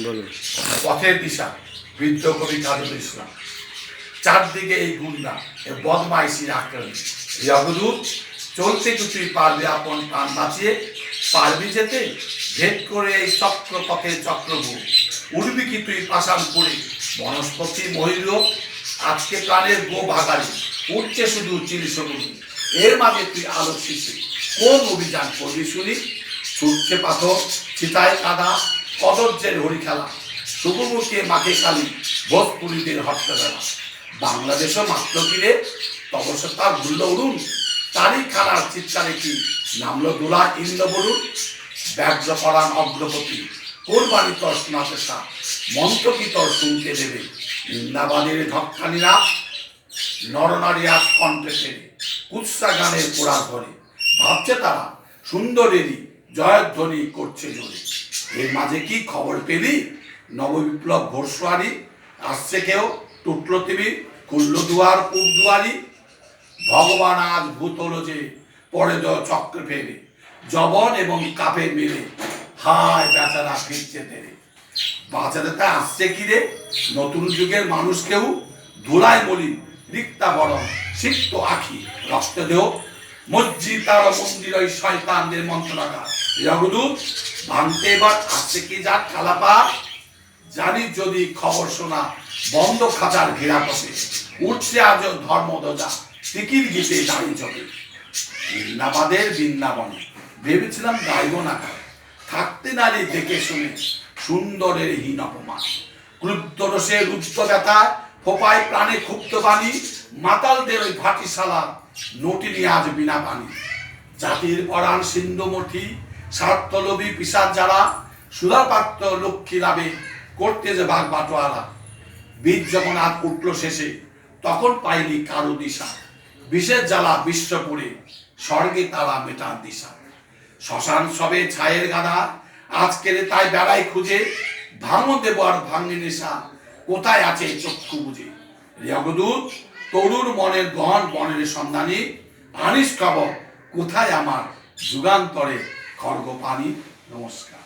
বলুন। পথের দিশা বৃদ্ধ কবি কাজল ইসলাম। চারদিকে এই গুন্ডা বদমাইশির আক্রমণ। জগদূত চলতে তুই পারবি আপন প্রাণ বাঁচিয়ে, পারবি যেতে ভেদ করে এই চক্র পথের চক্রভূ। উড়বি কি তুই পাশান করে বনস্পতি মহিল, আজকে প্রাণের গো ভাগারি উঠছে শুধু চিলিশগুলি। এর মাঝে তুই আলো শিশি কোন অভিযান করবি শুনি। ছুটছে পাথর চিতায় কাদা কদর্যের হরি খেলা, শুভমুখে মাকে কালী ভোজপুরীদের হট্টবেলা। বাংলাদেশও মাত্র কিরে তবশ্য তার ভুলল উড়ুন, তারই খানার চিৎকারে কি নামলো দোলা ইন্দ্র বলুন। ব্যাঘ্র পরাণ অগ্রপতি কোরবানি তর শোনাতেসা, মন্ত্র কি তর শুনতে দেবে। নিন্দাবাদের ঢক্কানিরা নরনারী আজ কণ্ঠে ফেরে, কুৎসা গানের পোড়া ঘরে ভাবছে তারা সুন্দরেরই জয়ধ্বনি করছে জোরে। এর মাঝে কি খবর পেলি নববিপ্লব ঘোষওয়ারি, আসছে কেউ টুটলো টিভি খুললো দুয়ার পূব দুয়ারি। ভগবান আজ ভূত হলো যে পরে চক্র ফেরে, জবন এবং কাপে মিলে হায় বেচারা ফিরছে তেরে। বাঁচাতে আসছে কি রে নতুন যুগের মানুষ কেউ, ধুলায় মলি রিক্তা বড় সিক্ত আখি রক্ত দেহ মসজিদ তার মন্দির ওই শয়তানদের মন্ত্রণাগার। জগদূত ভাঙতে এবার আসছে কি যার খালাপা, জানি যদি খবর শোনা বন্ধ খাঁচার ঘেরা পথে উঠছে আজও ধর্মধ্বজা টিকির গীতে দাঁড়িয়ে চলে। বৃন্দাবাদের বৃন্দাবনে ভেবেছিলাম গাইব না গায়, থাকতে নারী দেখে শুনে সুন্দরের হীন অপমান। ক্রুদ্ধ রসে রুদ্ধ ব্যথা ফোপায় প্রাণে ক্ষুব্ধ বাণী, মাতালদের ওই ভাটিশালা নটিনি আজ বিনা পানি। জাতির পরাণ সিন্ধুমঠি স্বার্থলোভী পিসার যারা, সুধাপাত্র লক্ষ্মী লাভে করতে যে ভাগ বাটোয়ারা। বীজ যখন আজ উঠল শেষে তখন পাইনি কারো দিশা, বিষের জ্বালা বিশ্বপুরে স্বর্গে তারা মেটার দিশা। শ্মশান সবে ছায়ের গাদা আজকের তাই বেড়াই খুঁজে, ভাঙো দেব আর ভাঙে নেশা কোথায় আছে চক্ষু বুঝে। জগদূত তরুর মনের গহন বনের সন্ধানী, আনিস খবর কোথায় আমার যুগান্তরে খর্গ পানি। নমস্কার।